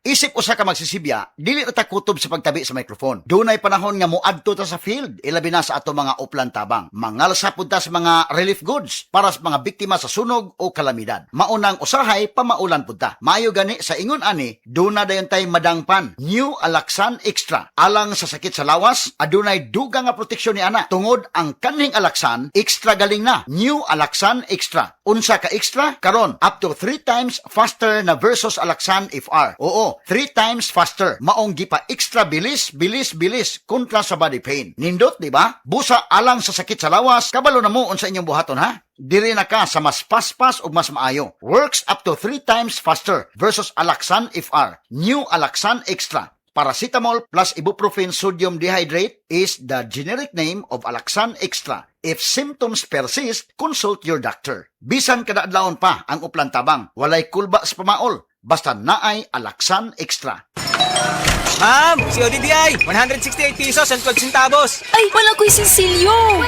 Isip usa ka magsisibya, dili ta kutob sa pagtabi sa microphone. Dunay panahon nga moadto ta sa field, ilabi na sa ato mga uplan tabang. Mangalsa pud ta sa mga relief goods para sa mga biktima sa sunog o kalamidad. Maunang usahay pamaulan pud ta. Maayo gani sa ingon ani, duna dayon tay madangpan. New Alaxan Extra. Alang sa sakit sa lawas, adunay dugang nga proteksyon ni ana. Tungod ang kaning Alaxan, extra galing na. New Alaxan Extra. Unsa ka extra? Karon up to 3 times faster na versus Alaxan FR. Oo, 3 times faster. Maong gipa extra bilis kontra sa body pain. Nindot, di ba? Busa alang sa sakit sa lawas, kabalo na mo unsa inyong buhaton ha? Diri na ka sa mas paspas o mas maayo. Works up to 3 times faster versus Alaxan FR. New Alaxan Extra. Paracetamol plus ibuprofen sodium dehydrate is the generic name of Alaxan Extra. If symptoms persist, consult your doctor. Bisan kada adlawon pa ang uplan tabang, walay kulba sa pamaol, basta naay Alaxan Extra. Ma'am, si ODDI, 168 pesos and 12 centavos. Ay, wala ko'y sinsilyo.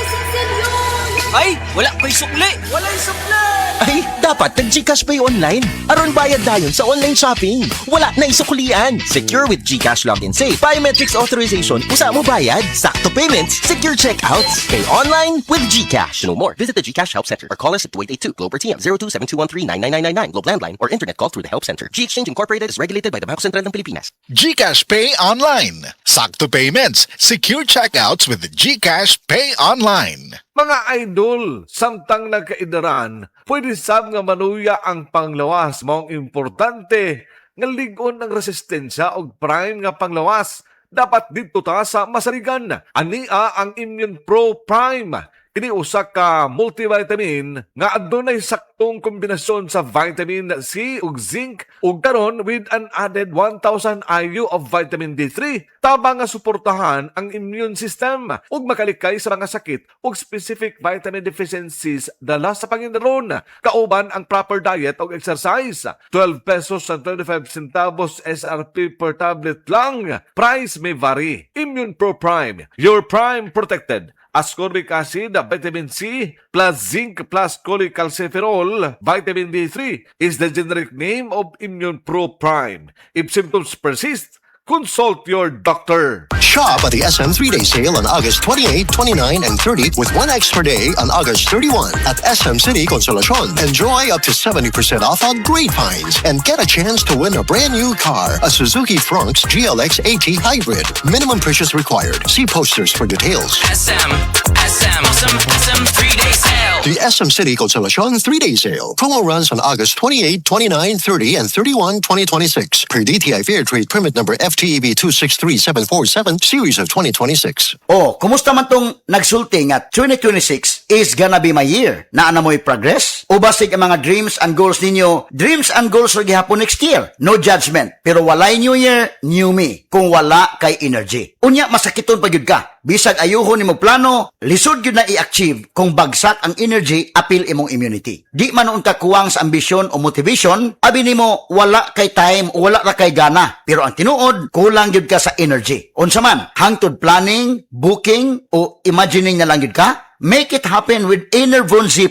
Ay, wala ko'y sukli. Walang sukli. Ay, dapat nag-GCash Pay online. Aron bayad dayon sa online shopping. Wala na isuklian. Secure with GCash Login Safe. Biometrics authorization. Usa mo bayad. Sakto payments. Secure checkouts. Pay online with GCash. To know more, visit the GCash Help Center or call us at 2882 Globe or TM 0272139999 Globe Landline or internet call through the Help Center. G-Exchange Incorporated is regulated by the Bangko Sentral ng Pilipinas. GCash Pay Online. Sakto payments. Secure checkouts with the GCash Pay Online. Mga idol, samtang nagkaidaran, pwede sab nga manuya ang panglawas. Maong importante nga ligon ang resistensya o prime nga panglawas. Dapat dito ta sa masarigan. Ania ang Immune Pro Prime. Kini usa ka multivitamin nga adunay saktong kombinasyon sa vitamin C ug zinc ug karon with an added 1,000 IU of vitamin D3 tabang nga suportahan ang immune system ug makalikay sa mga sakit ug specific vitamin deficiencies dala sa pangindaron. Kauban ang proper diet ug exercise. 12 pesos and 25 centavos SRP per tablet lang. Price may vary. Immune Pro Prime. Your prime protected. Ascorbic acid, vitamin C, plus zinc, plus cholecalciferol, vitamin D3 is the generic name of Immune Pro Prime. If symptoms persist, consult your doctor. Shop at the SM 3-Day Sale on August 28, 29, and 30 with 1 extra day on August 31 at SM City Consolacion. Enjoy up to 70% off on great finds and get a chance to win a brand new car, a Suzuki Fronx GLX AT Hybrid. Minimum purchase required. See posters for details. SM 3-Day Sale. The SM City Consolacion 3-Day Sale. Promo runs on August 28, 29, 30, and 31, 2026. Per DTI Fair Trade Permit number FTEB 263747, Series of 2026. Oh, kumusta man tong nagsulti nga 2026 is gonna be my year? Naana mo'y progress? O basig ang mga dreams and goals ninyo, dreams and goals ra gihapon next year? No judgment. Pero walay new year, new me. Kung wala kay energy. Unya, masakiton pa gyud ka. Bisag ayuhon nimo plano, lisod gyud na i-achieve kung bagsak ang energy, apil imong immunity. Di man unta kuwang sa ambisyon o motivation, abi nimo wala kay time o wala ra kay gana. Pero ang tinuod, kulang gyud ka sa energy. Unsa man, hangtod planning, booking o imagining na lang gyud ka? Make it happen with Enervon Z+.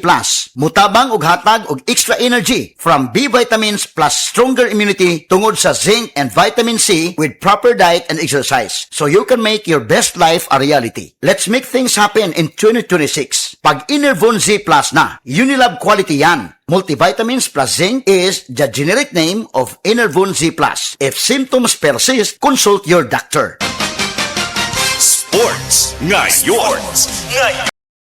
Mutabang og hatag og extra energy from B vitamins plus stronger immunity tungod sa zinc and vitamin C with proper diet and exercise. So you can make your best life a reality. Let's make things happen in 2026. Pag Enervon Z+ na, Unilab quality yan. Multivitamins plus zinc is the generic name of Enervon Z+. If symptoms persist, consult your doctor. Sports ngayon.